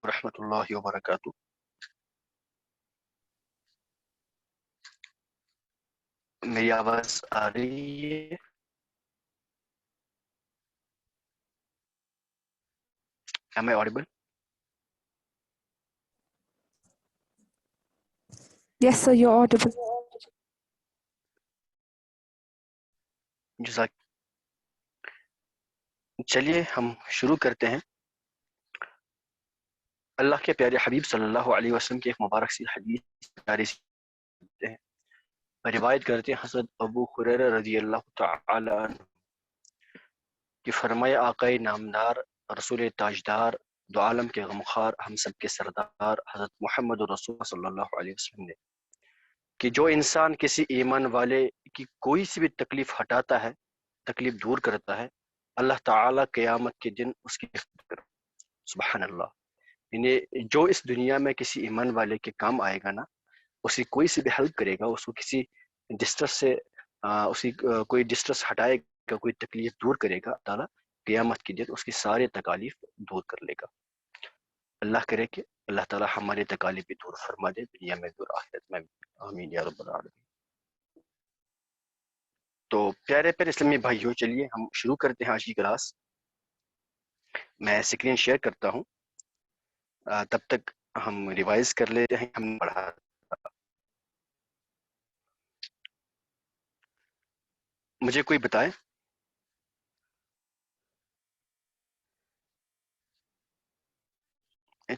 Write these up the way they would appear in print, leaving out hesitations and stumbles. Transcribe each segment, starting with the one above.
ورحمۃ اللہ وبرکاتہ. میری آواز آ رہی ہے؟ Am I audible? Yes, sir, you're audible. جزاک. چلیے ہم شروع کرتے ہیں. اللہ کے پیارے حبیب صلی اللہ علیہ وسلم کی ایک مبارک سی حدیث جاری ہیں. روایت کرتے ہیں حضرت ابو ہریرہ رضی اللہ تعالی عنہ کہ فرمایا آقائے نامدار رسول تاجدار دو عالم کے غمخوار ہم سب کے سردار حضرت محمد رسول صلی اللہ علیہ وسلم نے کہ جو انسان کسی ایمان والے کی کوئی سی بھی تکلیف ہٹاتا ہے، تکلیف دور کرتا ہے، اللہ تعالیٰ قیامت کے دن اس کی خدمت کرے. سبحان اللہ. یعنی جو اس دنیا میں کسی ایمان والے کے کام آئے گا نا، اسی کوئی سی بھی ہیلپ کرے گا، اس کو کسی ڈسٹرس سے اسی کوئی ڈسٹرس ہٹائے گا، کوئی تکلیف دور کرے گا، تعالیٰ قیامت کے دن اس کی سارے تکالیف دور کر لے گا. اللہ کرے کہ اللہ تعالیٰ ہماری تکالیف بھی دور فرما دے، دنیا میں دور آخرت میں. آمین یا رب العالمین. تو پیارے پیارے اسلامی بھائیوں، چلیے ہم شروع کرتے ہیں آج کی کلاس. میں اسکرین شیئر کرتا ہوں، تب تک ہم ریوائز کر لیتے ہیں. ہم نے پڑھا مجھے کوئی بتائے.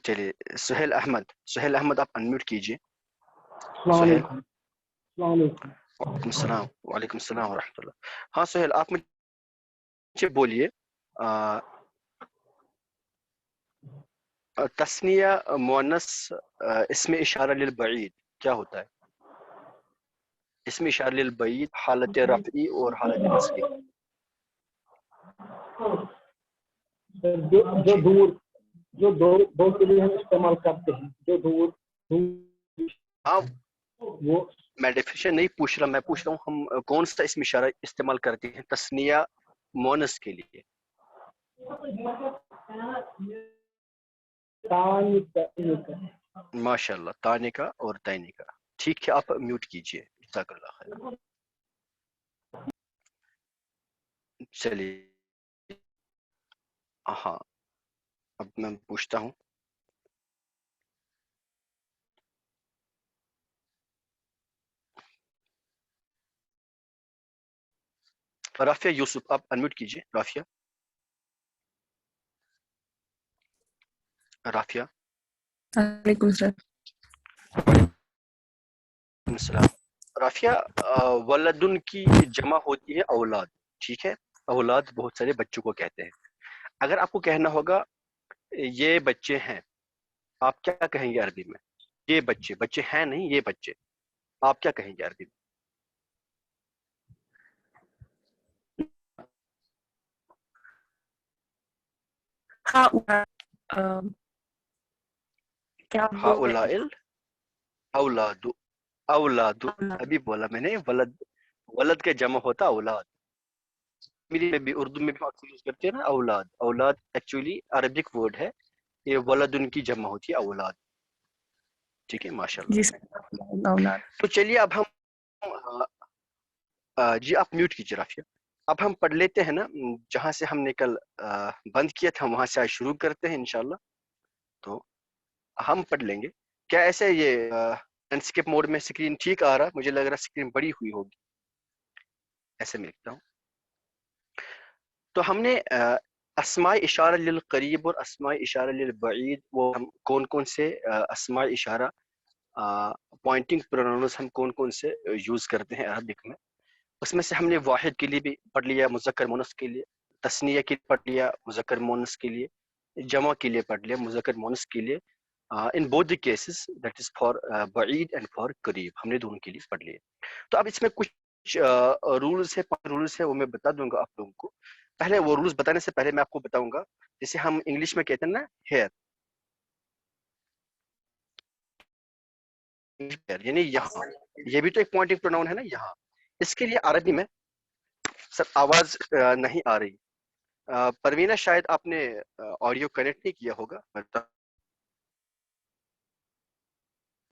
چلیے سہیل احمد آپ انمیوٹ کیجئے. السلام سہیل. علیکم. السلام علیکم. وعلیکم السلام. وعلیکم السلام ورحمۃ اللہ. ہاں سہیل، آپ مجھے بولیے تثنیہ مؤنث اسم اشارہ للبعید کیا ہوتا ہے؟ اسم اشارہ للبعید حالت رفعی اور حالت نصبی. جو دور کے لیے ہم استعمال کرتے ہیں، جو دور ہاں وہ میں ڈیفینیشن نہیں پوچھ رہا، میں پوچھ رہا ہوں ہم کون سا اسم اشارہ استعمال کرتے ہیں تثنیہ مؤنث کے لیے؟ ماشاء اللہ، تانے کا اور تینے کا. ٹھیک ہے، آپ میوٹ کیجئے. جزاک اللہ خیر. چلیے ہاں، اب میں پوچھتا ہوں. رافیہ یوسف آپ انمیوٹ کیجئے. Rafia Alaikum sir. وعلیکم السلام. رافیہ ولدن کی جمع ہوتی ہے اولاد. ٹھیک ہے، اولاد بہت سارے بچوں کو کہتے ہیں. اگر آپ کو کہنا ہوگا یہ بچے ہیں، آپ کیا کہیں گے عربی میں؟ یہ بچے ہیں نہیں، یہ بچے، آپ کیا کہیں گے عربی میں؟ ہؤلاء اولاد. ابھی بولا میں نے ولد کے جمع ہوتا اولاد. میری میں بھی اردو میں بھی اکثر یوز کرتے ہیں نا اولاد. اولاد ایکچولی عربک ورڈ ہے، یہ ولد ان کی جمع ہوتی ہے اولاد. ٹھیک ہے، ماشاء اللہ. جی سر. اولاد. تو چلیے اب ہم جی آپ میوٹ کیجیے رافیہ. اب ہم پڑھ لیتے ہیں نا، جہاں سے ہم نے کل بند کیا تھا وہاں سے آج شروع کرتے ہیں انشاءاللہ. تو ہم پڑھ لیں گے. کیا ایسے یہ انسکپ موڈ میں اسکرین ٹھیک آ رہا؟ مجھے لگ رہا اسکرین بڑی ہوئی ہوگی، ایسے میں لکھتا ہوں. تو ہم نے اسماء اشارہ للقریب اور اسماء اشارہ للبعید، وہ ہم کون سے اسماء اشارہ پوائنٹنگ پروناؤنس ہم کون سے یوز کرتے ہیں عربک میں. اس میں سے ہم نے واحد کے لیے بھی پڑھ لیا، مذکر مونث کے لیے، تثنیہ کے لیے پڑھ لیا، مذکر مونث کے لیے، جمع کے لیے پڑھ لیا، مذکر مونث کے لیے. In both the cases that is for بعید اینڈ فار قریب، ہم نے دونوں کے لیے پڑھ لیے. تو اب اس میں کچھ رولز ہے، 5 رولز ہے، وہ میں بتا دوں گا آپ لوگوں کو. پہلے وہ رولز بتانے سے پہلے میں آپ کو بتاؤں گا، جسے ہم انگلش میں کہتے ہیں نا ہیئر، یعنی یہاں، یہ بھی تو ایک پوائنٹنگ پروناؤن ہے نا یہاں. اس کے لیے عربی میں سر آواز نہیں آ رہی. پروینہ شاید آپ نے آڈیو کنیکٹ نہیں کیا ہوگا.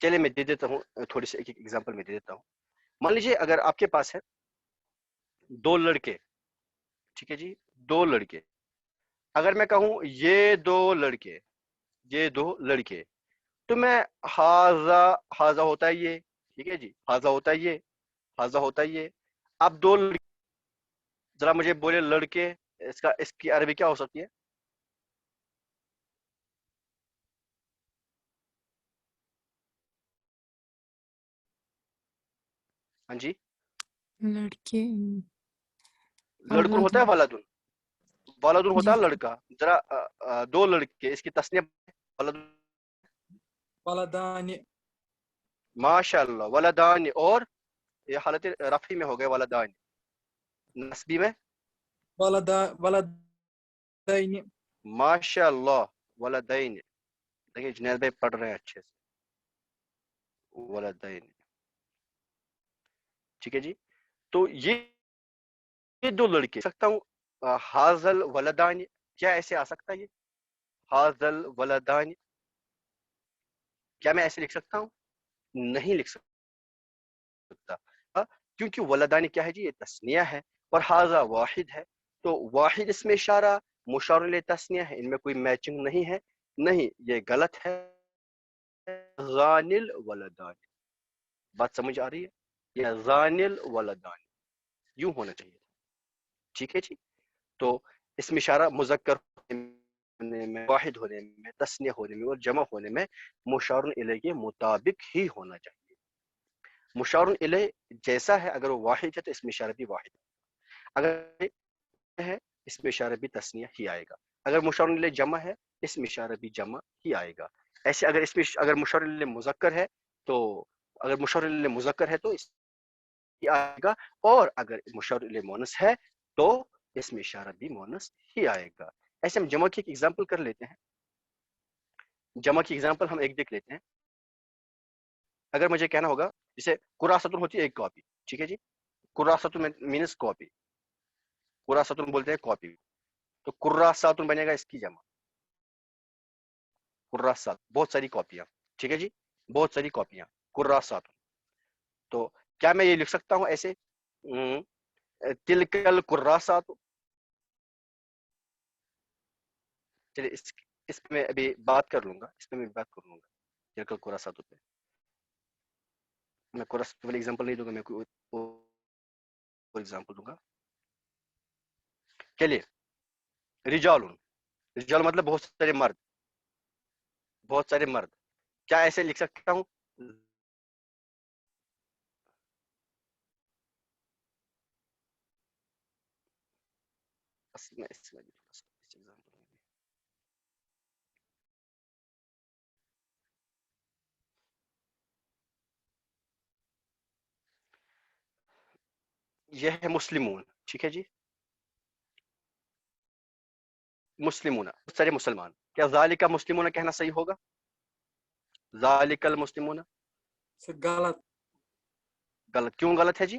چلے میں دے دیتا ہوں تھوڑی سی ایک ایگزامپل میں دے دیتا ہوں. مان لیجیے اگر آپ کے پاس ہے 2 لڑکے, ٹھیک ہے جی, 2 لڑکے, اگر میں کہوں یہ 2 لڑکے, یہ 2 لڑکے, تو میں حاضہ ہوتا ہے یہ, ٹھیک ہے جی, حاضہ ہوتا ہے یہ, حاضہ ہوتا ہے یہ. اب 2 لڑکے, ذرا مجھے بولے لڑکے اس کی عربی کیا ہو سکتی ہے؟ ہاں جی, لڑکے لڑکن ہوتا ہے ولدن, ولدن ہوتا جی ہے لڑکا. ذرا 2 لڑکے, اس کی تسنیہ ولدن. ولدان ماشاء اللہ, ولدان, اور یہ حالت رفعی میں ہو گئے ولدان. نسبی میں ولدین ماشاء اللہ ولدین. دیکھیے جنید بھائی پڑھ رہے ہیں اچھے سے, ولدین, ٹھیک ہے جی. تو یہ 2 لڑکے سکتا ہوں حاضل ولدان, کیا ایسے آ سکتا ہے یہ حاضل ولدان؟ کیا میں ایسے لکھ سکتا ہوں؟ نہیں لکھ سکتا, کیونکہ ولدان کیا ہے جی, یہ تسنیہ ہے, اور حاضہ واحد ہے. تو واحد اس میں اشارہ مشار الیہ تسنیہ ہے, ان میں کوئی میچنگ نہیں ہے. نہیں, یہ غلط ہے. غان الولدان, بات سمجھ آ رہی ہے؟ یہ غان الولدان یوں ہونا چاہیے, ٹھیک ہے جی. تو اس میں اشارہ مذکر ہونے میں, واحد ہونے میں, تسنیہ ہونے میں اور جمع ہونے میں مشار الیہ کے مطابق ہی ہونا چاہیے. مشار الیہ جیسا ہے, اگر وہ واحد ہے تو اس میں اشارہ بھی واحد ہے, اگر ہے اس میں اشارہ بھی تسنیہ ہی آئے گا. اگر مشار الیہ جمع ہے اس میں اشارہ بھی جمع ہی آئے گا. ایسے اگر اس میں اگر مشار الیہ مذکر ہے تو اگر مشار الیہ مذکر ہے تو اس میں آئے گا, اور اگر مشار الیہ مؤنث ہے تو اس میں اشارہ بھی مؤنث ہی آئے گا. ایسے ہم جمع کی ایک ایگزامپل کر لیتے ہیں. جمع کی ایگزامپل ہم ایک دیکھ لیتے ہیں. اگر مجھے کہنا ہوگا, جیسے قراصۃ ہوتی ہے ایک کاپی, ٹھیک ہے جی, قراصۃ مینس کاپی, قراصۃ بولتے ہیں کاپی, تو قراصات بنے گا اس کی جمع, قراصات بہت ساری کاپیاں, ٹھیک ہے جی, بہت ساری کاپیاں, قراصات. تو کیا میں یہ لکھ سکتا ہوں ایسے تلکل قراصات؟ چلیے اس پہ میں ابھی بات کر لوں گا, اس پہ میں بات کر لوں گا تلکل قراصات پہ. میں قراصات والی ایگزامپل نہیں دوں گا, میں کوئی اور ایگزامپل دوں گا. چلیے, رجال, رجال مطلب بہت سارے مرد, بہت سارے مرد. کیا ایسے لکھ سکتا ہوں؟ یہ ہے مسلمون, ٹھیک ہے جی, مسلمون بہت سارے مسلمان. کیا ذالک مسلمون کہنا صحیح ہوگا؟ ذالک المسلمون غلط غلط, کیوں غلط ہے جی؟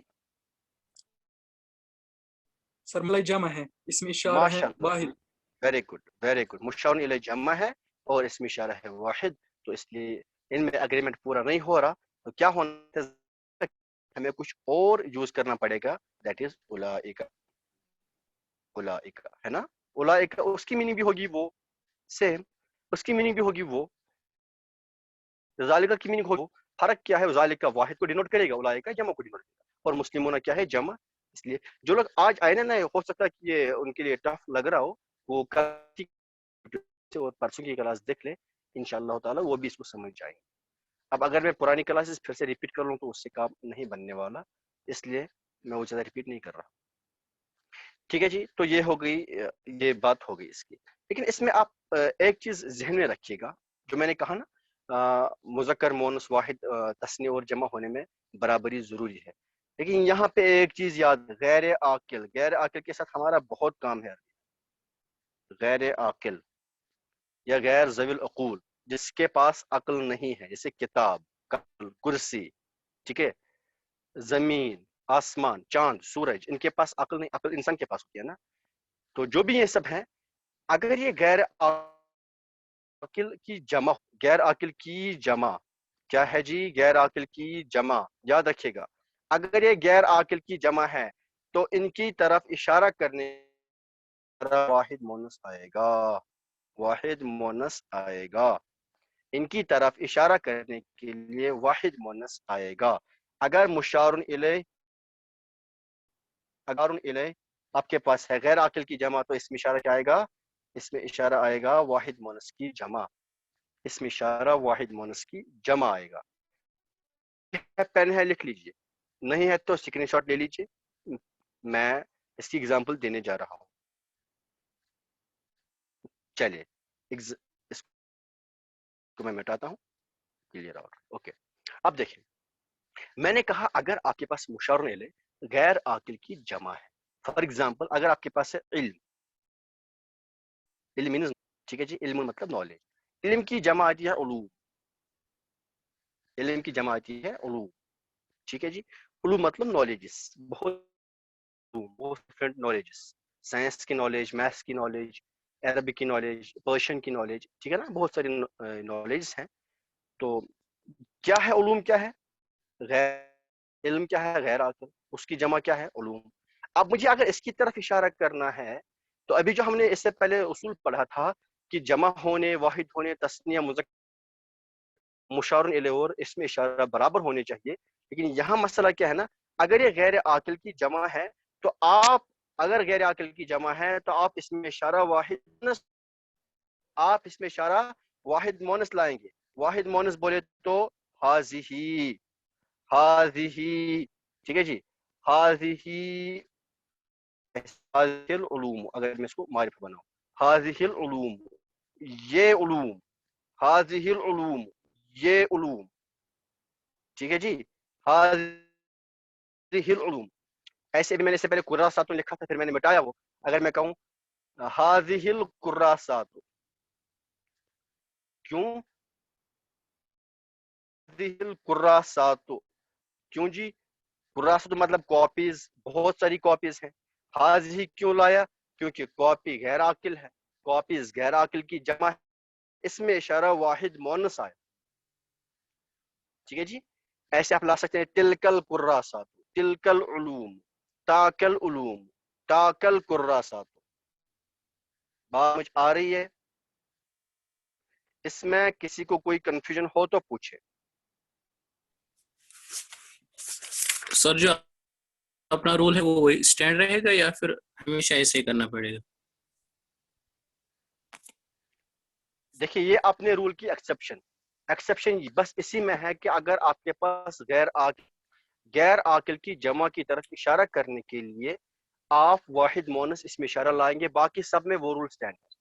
سر ملائے جمع ہے, اس میں اشارہ ہے ماشاء اللہ, واحد. Very good very good. مشار الیہ جمع ہے اور اس میں اشارہ ہے واحد, تو اس لیے ان میں اگریمنٹ پورا نہیں ہو رہا. تو کیا ہونا, ہمیں کچھ اور یوز کرنا پڑے گا, دیٹ از اولئک. اولئک ہے نا, اولئک اس کی میننگ بھی ہوگی وہ سیم, اس کی میننگ بھی ہوگی وہ, ذالک کی میننگ ہوگی. فرق کیا ہے, ذالک واحد کو ڈینوٹ کرے گا, اولئک جمع کو ڈینوٹ کرے گا, اور مسلمون کیا ہے, جمع. اس لیے جو لوگ آج آئے نا, ہو سکتا ہے کہ یہ ان کے لیے ٹف لگ رہا ہو, وہ اور پرسوں کی کلاس دیکھ لیں, انشاءاللہ تعالی وہ بھی اس کو سمجھ جائیں گے. اب اگر میں پرانی کلاسز پھر سے ریپیٹ کر لوں تو اس سے کام نہیں بننے والا, اس لیے میں وہ زیادہ ریپیٹ نہیں کر رہا. ٹھیک ہے جی, تو یہ ہو گئی, یہ بات ہو گئی اس کی. لیکن اس میں آپ ایک چیز ذہن میں رکھیے گا, جو میں نے کہا نا, مذکر مؤنث واحد تثنیہ اور جمع ہونے میں برابری ضروری ہے. لیکن یہاں پہ ایک چیز یاد, غیر عاقل, غیر عاقل کے ساتھ ہمارا بہت کام ہے. غیر عاقل یا غیر ذوی العقول, جس کے پاس عقل نہیں ہے, جیسے کتاب, کرسی, ٹھیک ہے, زمین, آسمان, چاند, سورج, ان کے پاس عقل نہیں. عقل انسان کے پاس ہوتی ہے نا. تو جو بھی یہ سب ہیں, اگر یہ غیر عاقل کی جمع, غیر عاقل کی جمع کیا ہے جی؟ غیر عاقل کی جمع. یاد رکھیے گا اگر یہ غیر عاقل کی جمع ہے تو ان کی طرف اشارہ کرنے واحد مونس آئے گا. واحد مونس آئے گا. ان کی طرف اشارہ کرنے کے لیے واحد مونس آئے گا. اگر مشار الیہ آپ کے پاس ہے غیر عاقل کی جمع تو اس میں اشارہ کیا آئے گا؟ اس میں اشارہ آئے گا واحد مونس کی جمع. اس میں اشارہ واحد مونس کی جمع آئے گا. پین ہے لکھ لیجئے, نہیں ہے تو اسکرین شاٹ لے لیجئے. میں اس کی اگزامپل دینے جا رہا ہوں. چلیے اس کو میں مٹاتا ہوں. Clear out. اوکے, اب دیکھیں میں نے کہا اگر آپ کے پاس مشار الیہ غیر عاقل کی جمع ہے. فار ایگزامپل اگر آپ کے پاس ہے علم. علم مینز ٹھیک ہے جی, علم مطلب نالج. علم کی جمع آتی ہے علوم. علم کی جمع آتی ہے علوم. ٹھیک ہے جی. علوم مطلب نالجز. بہت ڈفرنٹ نالجز. سائنس کی نالج, میتھس کی نالج, عربک کی نالج, پرشین کی نالج. ٹھیک ہے نا, بہت ساری نالجز ہیں. تو کیا ہے علوم؟ کیا ہے غیر علم؟ کیا ہے غیر عاقل. اس کی جمع کیا ہے؟ علوم. اب مجھے اگر اس کی طرف اشارہ کرنا ہے تو ابھی جو ہم نے اس سے پہلے اصول پڑھا تھا کہ جمع ہونے, واحد ہونے, تثنیہ, مذکر, مشار الیہ اور اس میں اشارہ برابر ہونے چاہیے. لیکن یہاں مسئلہ کیا ہے نا, اگر یہ غیر عاقل کی جمع ہے تو آپ اگر غیر عاقل کی جمع ہے تو آپ اس میں اشارہ واحد مونس لائیں گے. واحد مونس بولے تو ہاذہی. ہاذہی ٹھیک ہے جی. ہاذہی العلوم. اگر میں اس کو معرفہ بناؤں, ہاذہی العلوم, یہ علوم. ہاذہی العلوم, یہ علوم. ٹھیک ہے جی. ہاذہی العلوم. ایسے بھی میں نے اس سے پہلے کراسات لکھا تھا, پھر میں نے مٹایا وہ. اگر میں کہوں ہاذہی الکراسات, کیوں ہاذہی الکراسات, کیوں جی؟ کراسات مطلب کاپیز, بہت ساری کاپیز ہیں. ہاذہی کیوں لایا؟ کیونکہ کاپی غیر عاقل ہے, کاپیز غیر عاقل کی جمع ہے. اس میں اشارہ واحد مونس آیا. ٹھیک ہے جی. ایسے آپ لا سکتے ہیں تلکل کراسات, تلکل علوم, تاکل علوم, تاکل کراسات. بات مجھ آ رہی ہے؟ اس میں کسی کو کوئی کنفیوژن ہو تو پوچھے. سر جو اپنا رول ہے وہ اسٹینڈ رہے گا یا پھر ہمیشہ ایسے ہی کرنا پڑے گا؟ دیکھیے یہ اپنے رول کی ایکسیپشن بس اسی میں ہے کہ اگر آپ کے پاس غیر عاقل کی جمع کی طرف اشارہ کرنے کے لیے آپ واحد مونس اس میں اشارہ لائیں گے, باقی سب میں وہ رول اسٹینڈ ہے.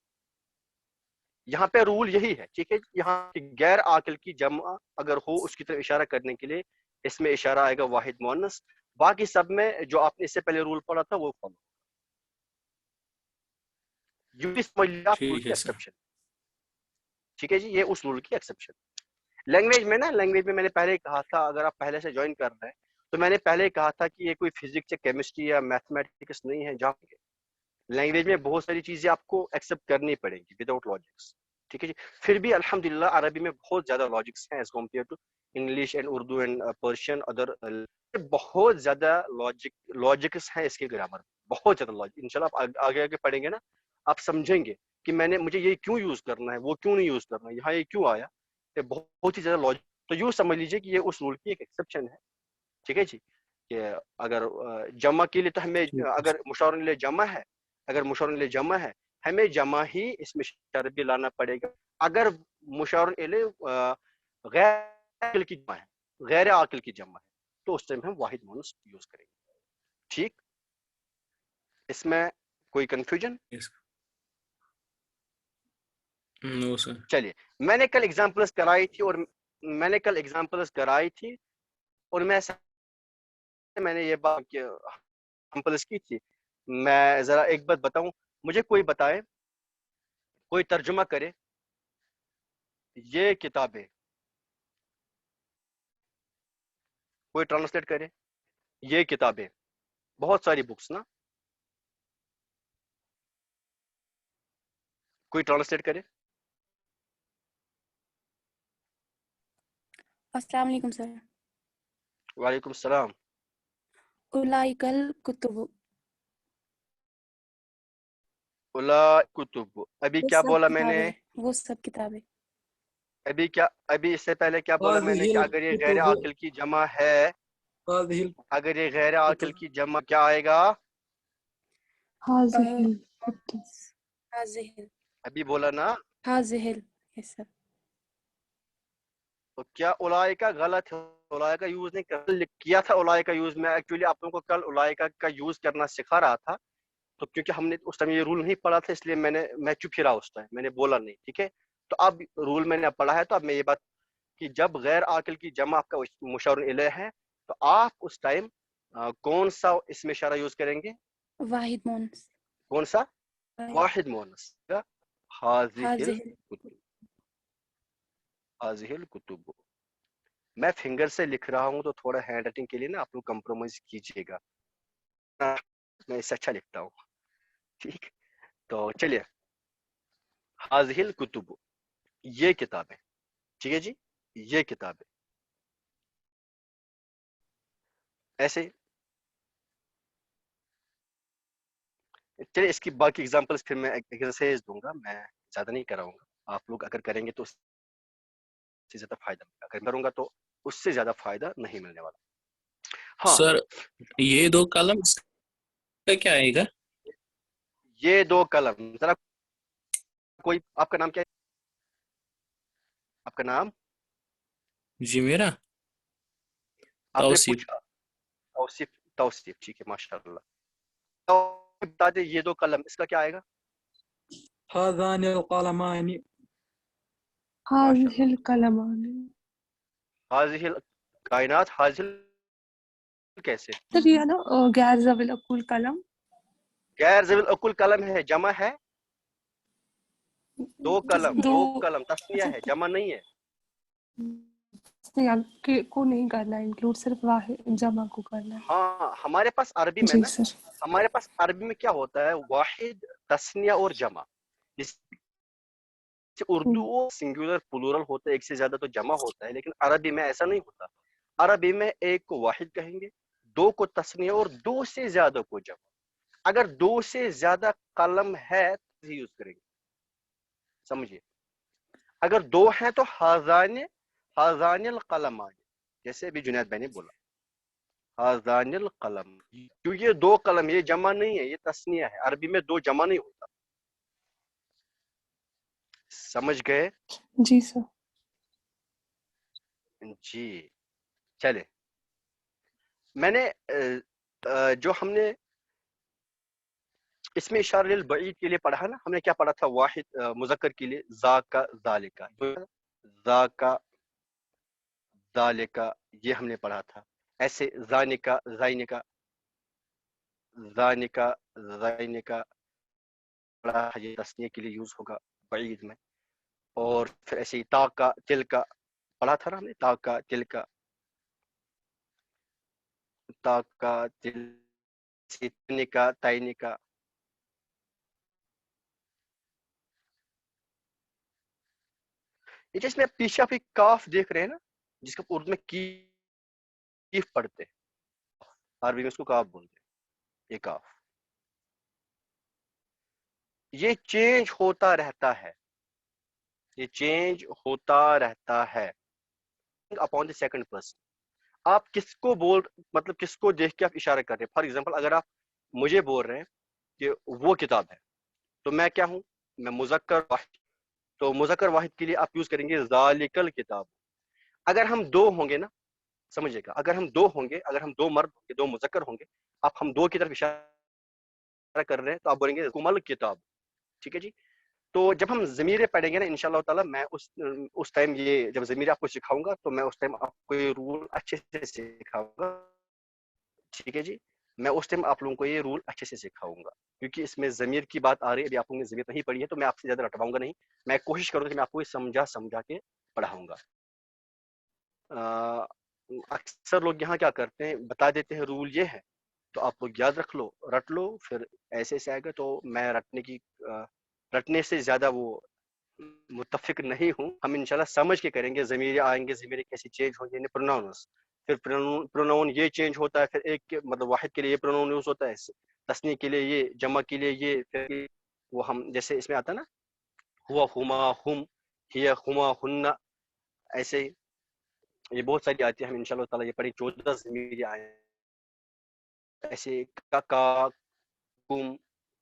یہاں پہ رول یہی ہے. ٹھیک ہے, یہاں غیر عاقل کی جمع اگر ہو اس کی طرف اشارہ کرنے کے لیے اس میں اشارہ آئے گا واحد مونس. باقی سب میں جو آپ نے اس سے پہلے رول پڑھا تھا وہ فالو. یوں بھی سمجھ لیا آپ رول ٹھیک کی ہے سر. ایکسیپشن. ٹھیک ہے جی, یہ اس رول کی ایکسیپشن. لینگویج میں میں نے پہلے ہی کہا تھا, اگر آپ پہلے سے جوائن کر رہے ہیں تو میں نے پہلے ہی کہا تھا کہ یہ کوئی فزکس یا کیمسٹری یا میتھمیٹکس نہیں ہے جہاں لینگویج میں بہت ساری چیزیں آپ کو ایکسیپٹ کرنی پڑیں گی وداؤٹ لاجکس. ٹھیک ہے جی. پھر بھی الحمدللہ عربی میں بہت زیادہ لاجکس ہیں as compare to English and Urdu and Persian other. بہت زیادہ لاجکس ہیں اس کے گرامر, بہت زیادہ لاجک. انشاءاللہ آپ آگے پڑھیں گے نا آپ سمجھیں گے کہ مجھے یہ کیوں یوز کرنا ہے, وہ کیوں نہیں یوز کرنا ہے, یہاں یہ کیوں آیا. بہت ہی زیادہ لاجک. تو یوں سمجھ لیجیے کہ یہ اس رول کی ایک ایکسیپشن ہے. ٹھیک ہے جی. کہ اگر جمع کے لیے تو ہمیں اگر مشار الیہ جمع ہے, اگر مشار الیہ جمع ہے ہمیں جمع ہی اس میں اشارہ بھی لانا پڑے گا. اگر مشار الیہ غیر عاقل کی جمع ہے, غیر عاقل کی جمع ہے, تو اس ٹائم ہم واحد مونس یوز کریں گے. ٹھیک, اس میں کوئی کنفیوژن؟ نو سر. چلیے, میں نے کل ایگزامپلز کرائی تھی اور میں نے یہ بات ایگزامپلز کی تھی. میں ذرا ایک بات بتاؤں, مجھے کوئی بتائے, کوئی ترجمہ کرے یہ کتابیں, کوئی ٹرانسلیٹ کرے یہ کتابیں, بہت ساری بکس نا, کوئی ٹرانسلیٹ کرے. السلام علیکم سر. وعلیکم السلام. اولئک الکتب. کتب. ابھی وہ کیا سب بولا میں نے؟ کتابیں. وہ سب کتابیں. ابھی اس سے پہلے کیا بولا میں نے کہ اگر یہ غیر عاقل کی جمع ہے، اگر یہ غیر عاقل کی جمع کیا آئے گا؟ هذه الكتب. حاضر. ابھی بولا نا. حاضر. یس سر. تو کیا اولائکا غلط ہے؟ اولائکا یوز نہیں کیا تھا. اولائکا یوز میں ایکچولی آپ لوگوں کو کل اولائکا کا یوز کرنا سکھا رہا تھا، تو کیونکہ ہم نے اس ٹائم یہ رول نہیں پڑھا تھا اس لیے میں چپ ہی رہا اس ٹائم، میں نے بولا نہیں. ٹھیک ہے، تو اب رول میں نے اب پڑھا ہے، تو اب میں یہ بات کہ جب غیر عاقل کی جمع آپ کا مشار الیہ ہے تو آپ اس ٹائم کون سا اس میں اشارہ یوز کریں گے؟ واحد مونس. کون سا؟ واحد مونس. حاضر. هذه الکتب. میں فنگر سے لکھ رہا ہوں تو تھوڑا ہینڈ رائٹنگ کے لیے نا آپ لوگ کمپرومائز کیجیے گا، میں اس سے اچھا لکھتا ہوں. ٹھیک، تو چلیے. هذه الکتب، یہ کتابیں. ٹھیک ہے جی، یہ کتابیں ایسے. چلیے اس کی باقی ایگزامپلس پھر میں ایکسرسائز دوں گا، میں زیادہ نہیں کراؤں گا. آپ لوگ اگر کریں گے تو اس سے زیادہ فائدہ ملے گا، اگر کروں گا تو اس سے زیادہ فائدہ نہیں ملنے والا. ہاں سر یہ دو کالم کا کیا آئے گا؟ یہ دو قلم. ذرا کوئی، آپ کا نام کیا ہے؟ آپ کا نام؟ جی میرا آپ نے توصیف. پوچھا. توصیف. توصیف ٹھیک ہے، ماشاء اللہ. تو بتا دیں یہ دو قلم، اس کا کیا آئے گا؟ هذان القلمان. هذه الكلمان. حاضل کائنات. حاضل کیسے؟ سر یہ ہے نا غیر ذوی العقول قلم. غیر ذوی العقول قلم ہے، جمع ہے. دو قلم، دو قلم تسنیہ ہے، جمع نہیں ہے. کو نہیں کرنا ہے انکلوڈ، صرف واحد جمع کو کرنا ہے. ہاں ہمارے پاس عربی میں جی نا، سر. ہمارے پاس عربی میں کیا ہوتا ہے؟ واحد، تسنیہ اور جمع. جس اردو سنگولر پلورل ہوتا ہے، ایک سے زیادہ تو جمع ہوتا ہے، لیکن عربی میں ایسا نہیں ہوتا. عربی میں ایک کو واحد کہیں گے، دو کو تسنیہ اور دو سے زیادہ کو جمع. اگر دو سے زیادہ قلم ہے تو یوز کریں گے. سمجھیے، اگر دو ہیں تو حاضان القلمان، جیسے ابھی جنید بھائی نے بولا حاضان القلم. کیونکہ یہ دو قلم، یہ جمع نہیں ہے، یہ تسنیہ ہے. عربی میں دو جمع نہیں ہوتا. سمجھ گئے؟ جی سر. جی چلے. میں نے جو ہم نے اس میں اشارہ للبعید کے لیے پڑھا نا، ہم نے کیا پڑھا تھا؟ واحد مذکر کے لیے ذاکا ذالکا، ذاکا ذالکا، یہ ہم نے پڑھا تھا. ایسے زانکا زینکا، زانکا زینکا پڑھا، یہ تسنیہ کے لیے یوز ہوگا بعید میں. اور پھر ایسے ہی تاکا تلکا پڑھا تھا نا ہم نے، تاکا تلکا، تاکا تلکا تینکا. یہ جس میں پیچھے آپ ایک کاف دیکھ رہے ہیں نا، جس کو اردو میں کیف پڑھتے ہیں، عربی میں اس کو کاف بولتے ہیں. یہ کاف یہ چینج ہوتا رہتا ہے، یہ چینج ہوتا رہتا ہے اپون دی سیکنڈ پرسن. آپ کس کو مطلب کس کو دیکھ کے آپ اشارہ کر رہے ہیں؟ فار ایگزامپل اگر آپ مجھے بول رہے ہیں کہ وہ کتاب ہے، تو میں کیا ہوں؟ میں مذکر واحد. تو مذکر واحد کے لیے آپ یوز کریں گے ذالک الکتاب. اگر ہم دو ہوں گے نا، سمجھے گا، اگر ہم دو ہوں گے، اگر ہم دو مرد ہوں گے، دو مذکر ہوں گے، آپ ہم دو کی طرف اشارہ کر رہے ہیں تو آپ بولیں گے کمل کتاب. ٹھیک ہے جی. تو جب ہم ضمیریں پڑھیں گے نا انشاءاللہ تعالی، میں اس ٹائم یہ جب ضمیر آپ کو سکھاؤں گا تو میں اس ٹائم آپ کو یہ رول اچھے سے سکھاؤں گا. ٹھیک ہے جی، میں اس ٹائم آپ لوگوں کو یہ رول اچھے سے سکھاؤں گا، کیونکہ اس میں ضمیر کی بات آ رہی ہے. ابھی آپ لوگوں نے ضمیر نہیں پڑھی ہے تو میں آپ سے زیادہ رٹواؤں گا نہیں. میں کوشش کروں گا کہ میں آپ کو یہ سمجھا کے پڑھاؤں گا. اکثر لوگ یہاں کیا کرتے ہیں، بتا دیتے ہیں رول یہ ہے، تو آپ لوگ یاد رٹ لو، پھر ایسے آئے گا تو میں رٹنے سے زیادہ وہ متفق نہیں ہوں. ہم انشاءاللہ سمجھ کے کریں گے. ضمیر آئیں گے, ضمیر کیسے چینج ہوں گے, یعنی پروناؤنس. پھر پروناؤن یہ چینج ہوتا ہے, پھر ایک مطلب واحد کے لیے یہ پروناؤن یوز ہوتا ہے, تثنیہ کے لیے یہ, جمع کے لیے یہ. پھر وہ ہم جیسے اس میں آتا نا ہوا, ہما, ہم, ہیا, ہما, ہن, ایسے یہ بہت ساری آتی ہیں. ہم انشاءاللہ تعالیٰ یہ پڑھی 14 ضمیر آئے ہیں ایسے, کا, کم,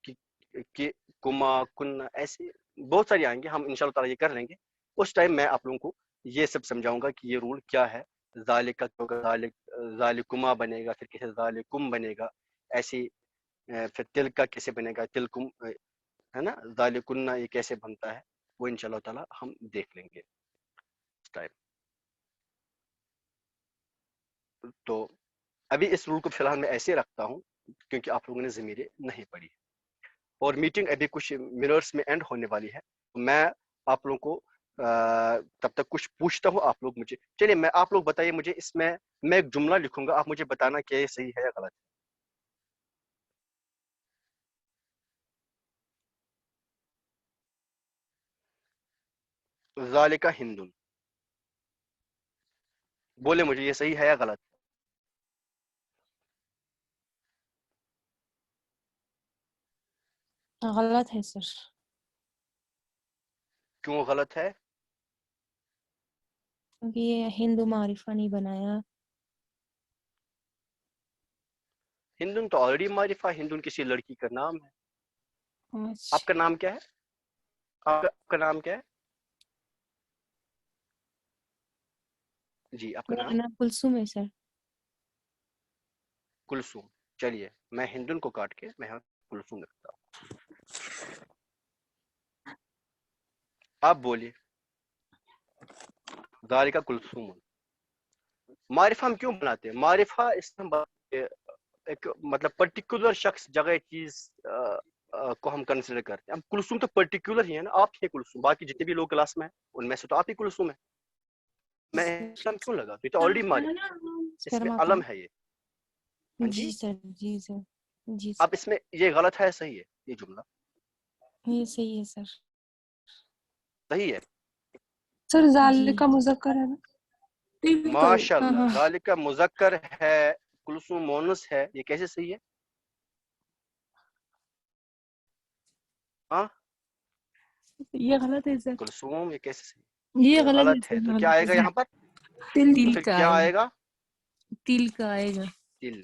کی, کما, کن, ایسے بہت ساری آئیں گے. ہم انشاءاللہ تعالیٰ یہ کر لیں گے. اس ٹائم میں آپ لوگوں کو یہ سب سمجھاؤں گا کہ یہ رول کیا ہے. ذالک ذالکما بنے گا, پھر کیسے ذالکم بنے گا, ایسی پھر تل کا کیسے بنے گا, تلکم ہے نا, ذالکن یہ کیسے بنتا ہے, وہ انشاءاللہ تعالیٰ ہم دیکھ لیں گے اس ٹائم. تو ابھی اس رول کو فی الحال میں ایسے رکھتا ہوں کیونکہ آپ لوگوں نے ضمیریں نہیں پڑھی, اور میٹنگ ابھی کچھ منٹس میں اینڈ ہونے والی ہے. میں آپ لوگوں کو تب تک کچھ پوچھتا ہوں, آپ لوگ مجھے, چلیے میں آپ لوگ بتائیے مجھے, اس میں ایک جملہ لکھوں گا, آپ مجھے بتانا کہ یہ صحیح ہے یا غلط. ذالک ہندن, بولے مجھے یہ صحیح ہے یا غلط. غلط ہے سر. کیوں غلط ہے؟ کیونکہ یہ ہندو معرفہ نہیں بنایا. ہندن تو آلریڈی معرفہ, ہندن کسی لڑکی کا نام ہے. آپ کا نام کیا ہے؟ آپ کا نام کیا ہے؟ جی آپ کا میرا نام نام کلثوم ہے سر. کلثوم. چلیے میں ہندن کو کاٹ کے میں کلثوم لکھتا ہوں. آپ بولیے. ذالک کلثوم. معرفہ ہم کیوں بناتے ہیں؟ معرفہ اس میں ایک مطلب پرٹیکولر شخص, جگہ, چیز کو ہم کنسیڈر کرتے ہیں. اب کلثوم تو پرٹیکولر ہی ہے نا, آپ ہی کلثوم, باقی جتنے بھی لوگ کلاس میں ہیں ان میں سے تو آپ ہی کلثوم ہیں. میں اسلام کیوں لگا, یہ تو آلریڈی معرفہ, اس میں علم ہے یہ. ہاں جی سر, جی سر, جی اب سر, اس میں یہ غلط ہے صحیح ہے یہ جملہ؟ یہ صحیح ہے سر. صحیح ہے. سر جی ذالک کا مذکر ہے نا. ماشاء ہاں اللہ. ہاں ذالک مذکر ہے, کلثوم مونس ہے, یہ کیسے صحیح ہے؟ ہاں یہ غلط ہے سر. کلثوم یہ کیسے صحیح؟ یہ یہ غلط ہے غلط ہے. سر, تو کیا غلط آئے گا ہے. یہاں پر؟ تل تو تل پھر کا کیا آئے آئے گا؟ گا, تل کا آئے گا. تل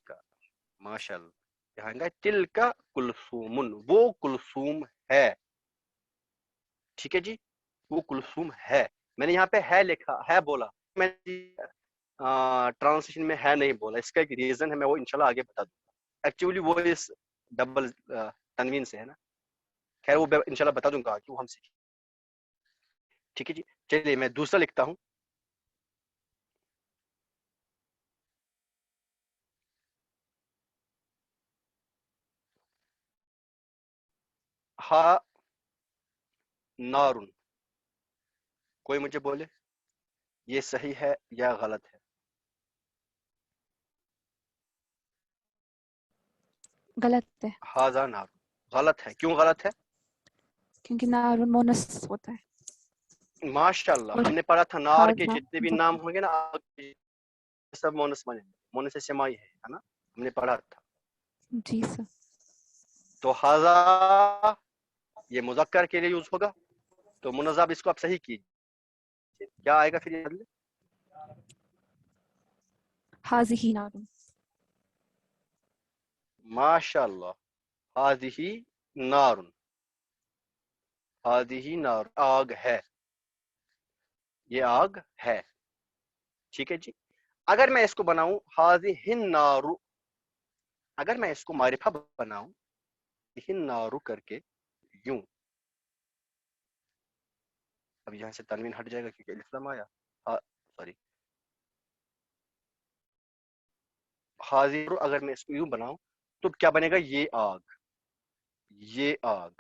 کا. ماشاء اللہ. یہاں گا تل کا کلثومن, وہ کلثوم ہے. ٹھیک ہے جی, وہ کلثوم ہے. میں نے یہاں پہ ہے لکھا ہے بولا, میں ٹرانسلیشن میں ہے نہیں بولا. اس کا ایک ریزن ہے, میں وہ انشاءاللہ آگے بتا دوں گا. ایکچولی وہ اس ڈبل تنوین سے ہے نا. خیر وہ انشاءاللہ بتا دوں گا کہ وہ ہم سیکھیں. ٹھیک ہے جی. چلیے میں دوسرا لکھتا ہوں. ہا نارن. کوئی مجھے بولے یہ صحیح ہے یا غلط ہے. غلط ہے ہاذا نار. غلط ہے. کیوں غلط ہے؟ کیونکہ نار مونس ہوتا ہے. ماشاء اللہ. اور ہم نے پڑھا تھا نار کے ہاضا جتنے بھی نام ہوں گے نا سب مونس بنے گے. مونس سمائی ہے نا, ہم نے پڑھا تھا. جی سر. تو ہاذا یہ مذکر کے لیے یوز ہوگا, تو منذب اس کو آپ صحیح کیجیے. کیا آئے گا پھر یہ بدلے؟ حاضی نار. ماشاء اللہ. ہاذہ نار. ہاذہ نار, آگ ہے, یہ آگ ہے. ٹھیک ہے جی. اگر میں اس کو بناؤں ہاذہ النار, اگر میں اس کو معرفہ بناؤں النار کر کے یوں, اب یہاں سے تنوین ہٹ جائے گا کیونکہ الف لام آیا. سوری, حاضر, اگر میں اس کو یوں بناؤں تو کیا بنے گا؟ یہ آگ, یہ آگ.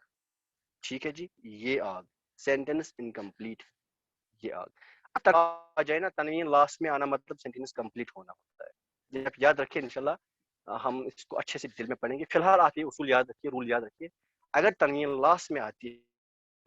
ٹھیک ہے جی, یہ آگ. Sentence incomplete. یہ آگ. اب تک آ جائے نا تنوین لاسٹ میں آنا, مطلب سینٹینس کمپلیٹ ہونا ہوتا ہے. یہ یاد رکھیں, انشاءاللہ ہم اس کو اچھے سے دل میں پڑھیں گے. فی الحال آپ یہ اصول یاد رکھیے, رول یاد رکھیے. اگر تنوین لاسٹ میں آتی ہے